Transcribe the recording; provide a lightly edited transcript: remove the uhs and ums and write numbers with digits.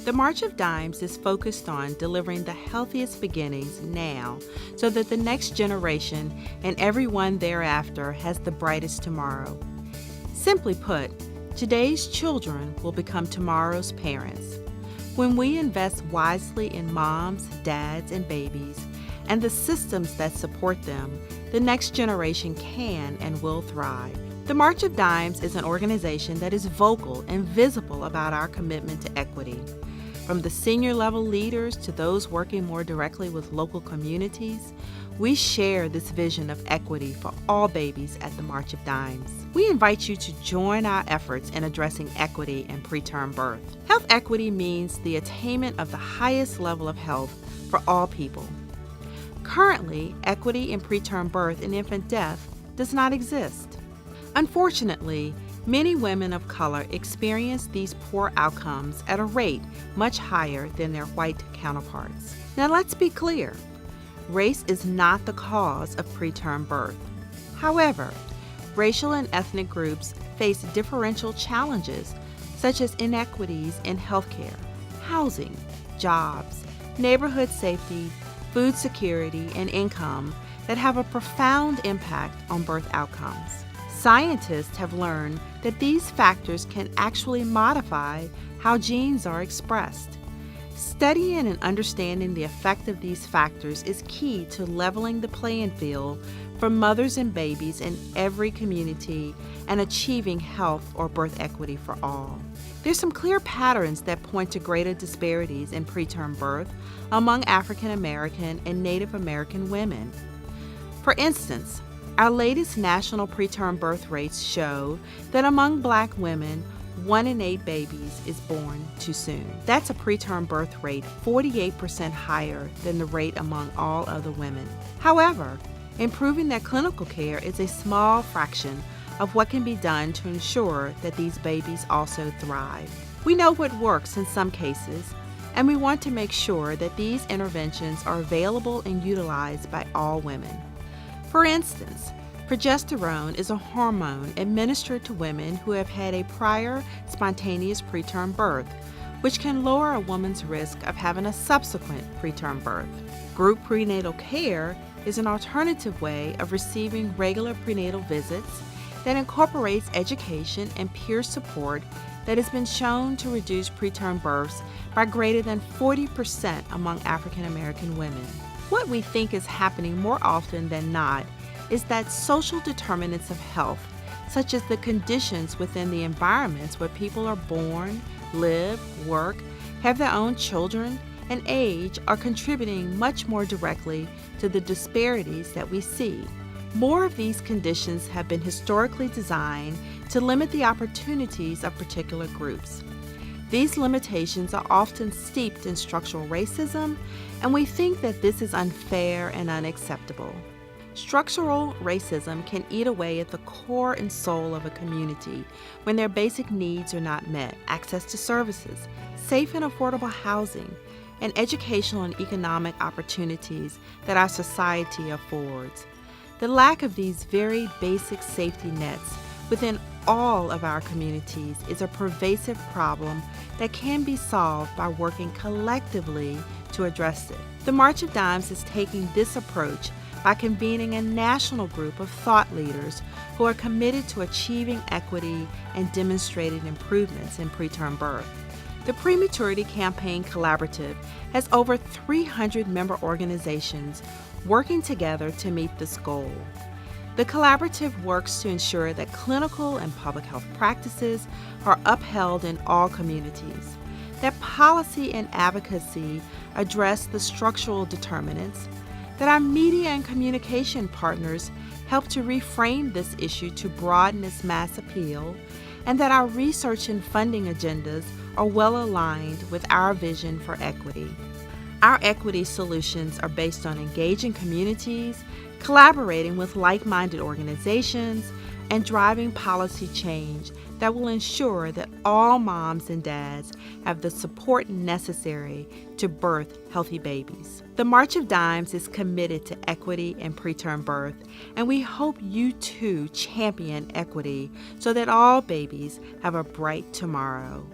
The March of Dimes is focused on delivering the healthiest beginnings now so that the next generation and everyone thereafter has the brightest tomorrow. Simply put, today's children will become tomorrow's parents. When we invest wisely in moms, dads, and babies, and the systems that support them, the next generation can and will thrive. The March of Dimes is an organization that is vocal and visible about our commitment to equity. From the senior level leaders to those working more directly with local communities, we share this vision of equity for all babies at the March of Dimes. We invite you to join our efforts in addressing equity in preterm birth. Health equity means the attainment of the highest level of health for all people. Currently, equity in preterm birth and infant death does not exist. Unfortunately, many women of color experience these poor outcomes at a rate much higher than their white counterparts. Now let's be clear, race is not the cause of preterm birth. However, racial and ethnic groups face differential challenges such as inequities in healthcare, housing, jobs, neighborhood safety, food security, and income that have a profound impact on birth outcomes. Scientists have learned that these factors can actually modify how genes are expressed. Studying and understanding the effect of these factors is key to leveling the playing field for mothers and babies in every community and achieving health or birth equity for all. There's some clear patterns that point to greater disparities in preterm birth among African American and Native American women. For instance, our latest national preterm birth rates show that among Black women, 1 in 8 babies is born too soon. That's a preterm birth rate 48% higher than the rate among all other women. However, improving their clinical care is a small fraction of what can be done to ensure that these babies also thrive. We know what works in some cases, and we want to make sure that these interventions are available and utilized by all women. For instance, progesterone is a hormone administered to women who have had a prior spontaneous preterm birth, which can lower a woman's risk of having a subsequent preterm birth. Group prenatal care is an alternative way of receiving regular prenatal visits that incorporates education and peer support that has been shown to reduce preterm births by greater than 40% among African American women. What we think is happening more often than not is that social determinants of health, such as the conditions within the environments where people are born, live, work, have their own children, and age, are contributing much more directly to the disparities that we see. More of these conditions have been historically designed to limit the opportunities of particular groups. These limitations are often steeped in structural racism, and we think that this is unfair and unacceptable. Structural racism can eat away at the core and soul of a community when their basic needs are not met: access to services, safe and affordable housing, and educational and economic opportunities that our society affords. The lack of these very basic safety nets within all of our communities is a pervasive problem that can be solved by working collectively to address it. The March of Dimes is taking this approach by convening a national group of thought leaders who are committed to achieving equity and demonstrating improvements in preterm birth. The Prematurity Campaign Collaborative has over 300 member organizations working together to meet this goal. The collaborative works to ensure that clinical and public health practices are upheld in all communities, that policy and advocacy address the structural determinants, that our media and communication partners help to reframe this issue to broaden its mass appeal, and that our research and funding agendas are well aligned with our vision for equity. Our equity solutions are based on engaging communities, collaborating with like-minded organizations, and driving policy change that will ensure that all moms and dads have the support necessary to birth healthy babies. The March of Dimes is committed to equity in preterm birth, and we hope you too champion equity so that all babies have a bright tomorrow.